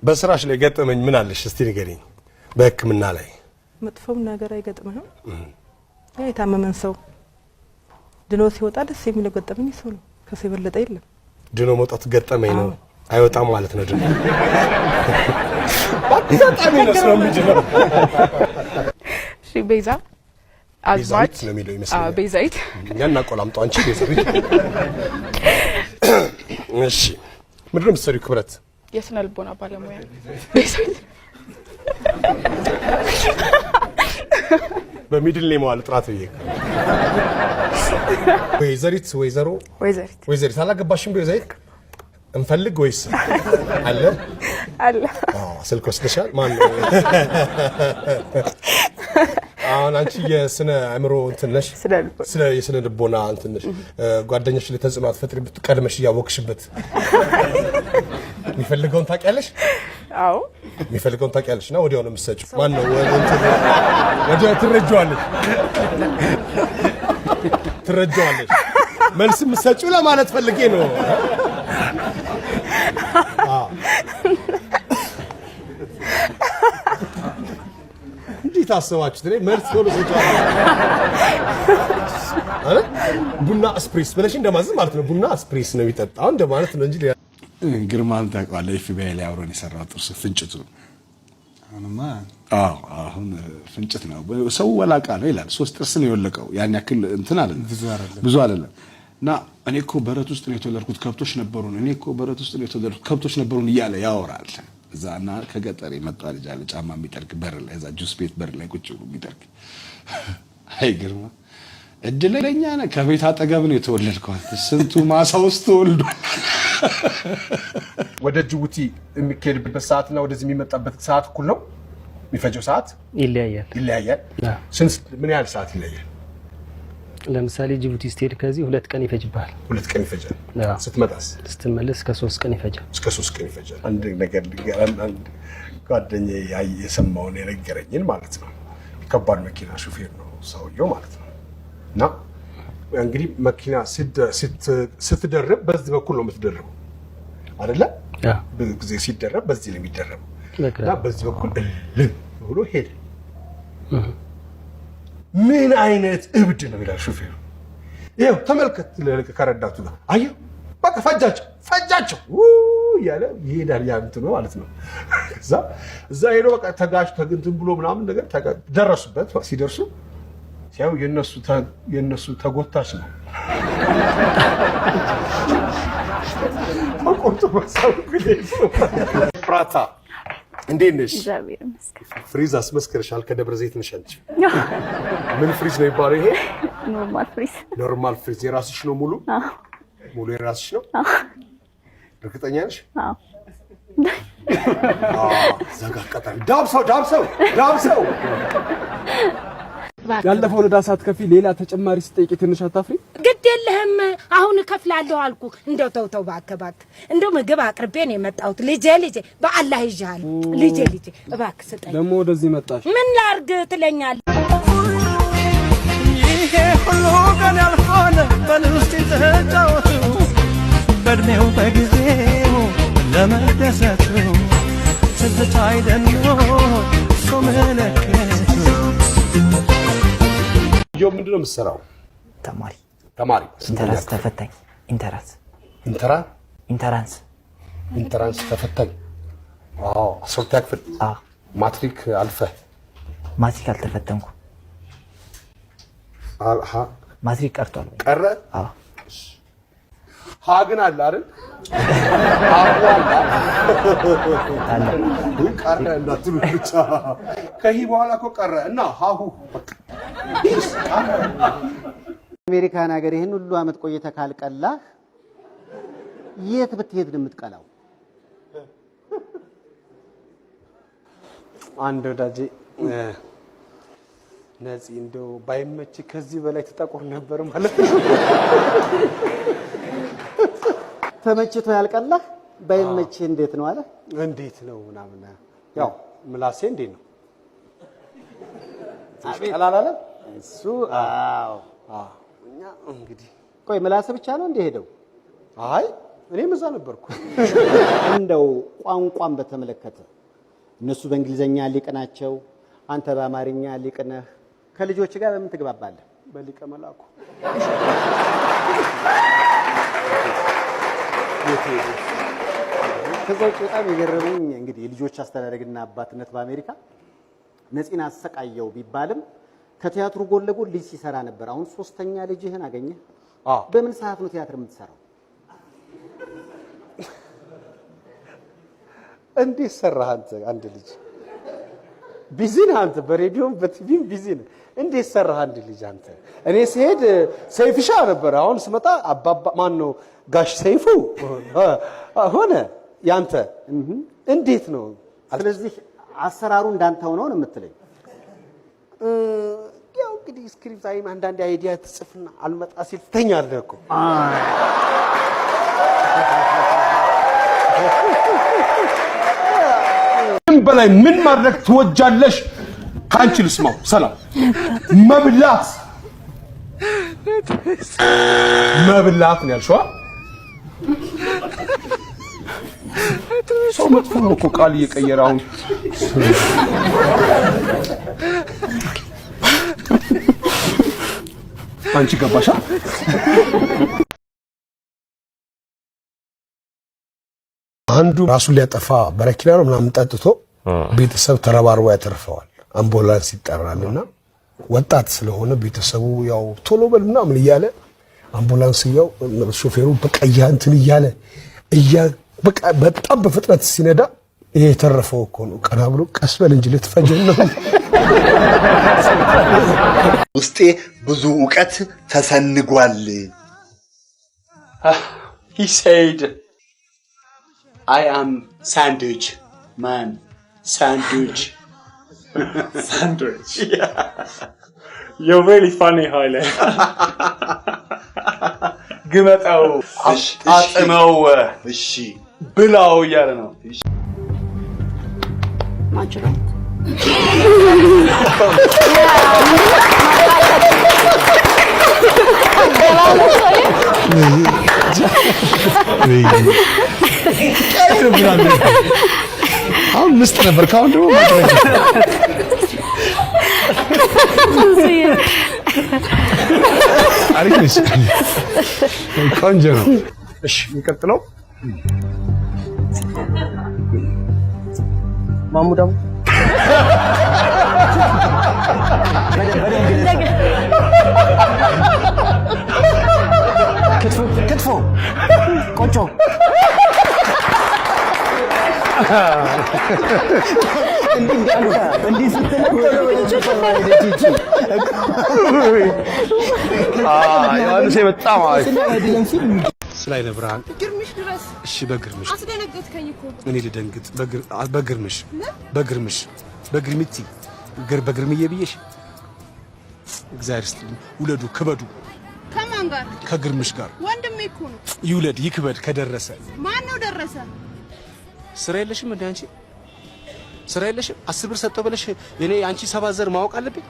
በስራሽ ላይ ገጠመኝ ምን አለሽ እስቲ ንገሪኝ በህክምና ላይ መጥፎም ነገር አይገጥምህም የታመመን ሰው ድኖ ሲወጣ ደስ የሚል ገጠመኝ ሰው ነው ከሰው የበለጠ የለም ድኖ መውጣት ገጠመኝ ነው አይወጣም ማለት ነው ድኖ በጣም ነው ስለምንድነው እሺ ቤዛ አዝማች ነው የሚለው ይመስላል ቤዛይት እኛና ቆላምጣው አንቺ ቤዛይት እሺ ምንድነው የምትሰሪው ክብረት የስነ ልቦና ባለሙያ ቤዛይት በሚድል ኔም ዋለ ጥራት ይሄ ወይዘሪት ወይዘሮ ወይዘሪት አላገባሽም ቤዛይት እንፈልግ ወይስ አለ ስልክ ወስደሻል ማን ነው አሁን አንቺ የስነ አእምሮ እንትን ነሽ ስለ የስነ ልቦና እንትን ነሽ ጓደኛሽ ለተጽዕኖ አትፈጥሪ ቀድመሽ ያወቅሽበት የሚፈልገውን ታውቂያለሽ አዎ የሚፈልገውን ታውቂያለሽ እና ወዲያው ነው የምትሰጪው ማን ነው ወዲያው ትረጃዋለሽ መልስ የምትሰጪው ለማለት ፈልጌ ነው እንዴት አሰባችሁት እኔ መልስ ቶሎ ሰጫለሁ አረ ቡና ስፕሬስ ብለሽ እንደማዝም ማለት ነው ቡና ስፕሬስ ነው የሚጠጣው እንደማለት ነው እንጂ ግርማን ታውቃለህ ኤፍቢአይ ላይ አብሮን የሰራው ጥርስ ፍንጭቱ አሁን ፍንጭት ነው ሰው ወላቃ ነው ይላል ሶስት ጥርስ ነው የወለቀው ያን ያክል እንትን አይደለም ብዙ አይደለም እና እኔ እኮ በረት ውስጥ ነው የተወለድኩት ከብቶች ነበሩን እኔ እኮ በረት ውስጥ ነው የተወለድኩት ከብቶች ነበሩን እያለ ያወራል እዛና ከገጠር የመጣ ልጅ አለ ጫማ የሚጠርግ በር ላይ እዛ ጁስ ቤት በር ላይ ቁጭ ብሎ የሚጠርግ አይ ግርማ እድለኛ ነህ ከቤት አጠገብ ነው የተወለድከው ስንቱ ማሳ ውስጥ ተወልዶ ወደ ጅቡቲ የሚከድበት ሰዓትና ወደዚህ የሚመጣበት ሰዓት እኩል ነው የሚፈጀው ሰዓት ይለያያል ስንት ምን ያህል ሰዓት ይለያያል ለምሳሌ ጅቡቲ ስትሄድ ከዚህ 2 ቀን ይፈጅብሃል 2 ቀን ይፈጃል ስትመጣስ ስትመለስ ከ3 ቀን ይፈጃል አንድ ነገር ልንገርህ አንድ ጓደኛዬ የሰማውን የነገረኝን ማለት ነው ከባድ መኪና ሹፌር ነው ሰውየው ማለት ነው እና እንግዲህ መኪና ስትደርብ በዚህ በኩል ነው የምትደርበው አይደለ ብዙ ጊዜ ሲደረብ በዚህ ነው የሚደረበው እና በዚህ በኩል ብሎ ሄደ ምን አይነት እብድ ነው ይላል ሹፌሩ ይሄው ተመልከት ከረዳቱ ጋር አየው በቃ ፈጃቸው ያለ ይሄዳል ያንተ ነው ማለት ነው እዛ ሄዶ በቃ ተጋጭ ተግንትን ብሎ ምናምን ነገር ደረሱበት ሲደርሱ ሲያው የነሱ ተጎታች ነው አቆንቶ ፍራታ እንዴት ነሽ እግዚአብሔር ይመስገን ፍሪዝ አስመስከርሻል ከደብረ ዘይት ነሽ አንቺ ምን ፍሪዝ ነው ይባላል ይሄ ኖርማል ፍሪዝ የራስሽ ነው ሙሉ የራስሽ ነው እርግጠኛ ነሽ ዘጋቀጣ ዳብሰው ያለፈውን ዳሳት ከፊ ሌላ ተጨማሪ ስጠይቅ ትንሽ አታፍሪ ግድ የለህም አሁን እከፍላለሁ አልኩ እንደው ተው ባከባክ እንደው ምግብ አቅርቤ ነው የመጣሁት ልጄ በአላህ ይጃል ልጄ እባክህ ስጠኝ ደሞ ወደዚህ መጣሽ ምን ላርግ ትለኛለህ ይሄ ሁሉ ቀን ያልሆነ በልውስጥ ተጫወቱ በእድሜው በጊዜው ለመደሰቱ ትዝታ አይደኖ ሶመለከቱ ጆ ምንድነው የምትሰራው ተማሪ ኢንተራንስ ተፈታኝ ኢንተራንስ ተፈታኝ አስርተኛ ክፍል ማትሪክ አልፈህ ማትሪክ አልተፈተንኩ ማትሪክ ቀረ ግን አለ አይደል ቀረ እንዳትሉ ብቻ ከዚህ በኋላ እኮ ቀረ እና ሃሁ አሜሪካን ሀገር ይሄን ሁሉ አመት ቆይተ ካልቀላ የት ብትሄድ ነው የምትቀላው አንድ ወዳጄ ነፂ እንደው ባይመች ከዚህ በላይ ተጠቆር ነበር ማለት ነው ተመችቶ ያልቀላ ባይመች እንዴት ነው አለ እንዴት ነው ምናምን ያው ምላሴ እንዴት ነው አላላለ እሱ እኛ እንግዲህ ቆይ ምላስ ብቻ ነው እንደ ሄደው አይ እኔም እዛ ነበርኩ። እንደው ቋንቋን በተመለከተ እነሱ በእንግሊዘኛ ሊቅ ናቸው፣ አንተ በአማርኛ ሊቅ ነህ። ከልጆች ጋር በምን ትግባባለህ? በሊቀ መላኩ ከዛ ውጭ በጣም የገረመኝ እንግዲህ የልጆች አስተዳደግና አባትነት በአሜሪካ ነፂን አሰቃየው ቢባልም ከቲያትሩ ጎን ለጎን ልጅ ሲሰራ ነበር። አሁን ሶስተኛ ልጅህን አገኘህ። በምን ሰዓት ነው ቲያትር የምትሰራው? እንዴት ሰራህ አንተ? አንድ ልጅ ቢዚ ነህ አንተ፣ በሬዲዮም በቲቪም ቢዚ ነህ። እንዴት ሰራህ አንድ ልጅ አንተ? እኔ ሲሄድ ሰይፍሻ ነበር፣ አሁን ስመጣ አባባ ማን ነው ጋሽ ሰይፉ ሆነ። ያንተ እንዴት ነው? ስለዚህ አሰራሩ እንዳንተው ነው የምትለኝ? ያው እንግዲህ ስክሪፕት አይም አንዳንድ አይዲያ ትጽፍና አልመጣ ሲል ትተኛለህ እኮ። በላይ ምን ማድረግ ትወጃለሽ? ካንቺ ልስማው። ሰላም መብላት ነው ያልሽው? ሰው መጥፎ ነው እኮ ቃል እየቀየረ አሁን። አንቺ ገባሻ? አንዱ ራሱን ሊያጠፋ በረኪና ነው ምናምን ጠጥቶ ቤተሰብ ተረባርቦ ያተርፈዋል። አምቡላንስ ይጠራልና ወጣት ስለሆነ ቤተሰቡ ያው ቶሎ በል ምናምን እያለ አምቡላንስ ያው ሾፌሩ በቀያ እንትን እያለ በቃ በጣም በፍጥነት ሲነዳ ይሄ የተረፈው እኮ ነው። ቀና ብሎ ቀስ በል እንጂ ልትፈጀን ነው። ውስጤ ብዙ ዕውቀት ተሰንጓል። He said I am sandwich man. Sandwich. Sandwich. Yeah. You're really funny, Haile. ግመጣው አጥመው እሺ ብላው እያለ ነው። ማጭራው አሁን ምስጥ ነበር። ካሁን ደግሞ አሪፍ ነሽ። ቆንጆ ነው። እሺ የሚቀጥለው ማሙዳም ክትፎ ቆጮ ዮሐንስ በጣም ስላይነ ብርሃን ግርምሽ ድረስ እሺ፣ በግርምሽ አስደነገጥከኝ እኮ። እኔ ልደንግጥ? በግርምሽ በግርምቲ በግርምዬ ብዬሽ። እግዚአብሔር ይስጥልኝ። ውለዱ ክበዱ። ከማን ጋር? ከግርምሽ ጋር። ወንድሜ እኮ ነው። ይውለድ ይክበድ። ከደረሰ ማን ነው ደረሰ? ስራ የለሽም እንዴ አንቺ? ስራ የለሽም? 10 ብር ሰጠው ብለሽ እኔ አንቺ 7 ዘር ማወቅ አለብኝ?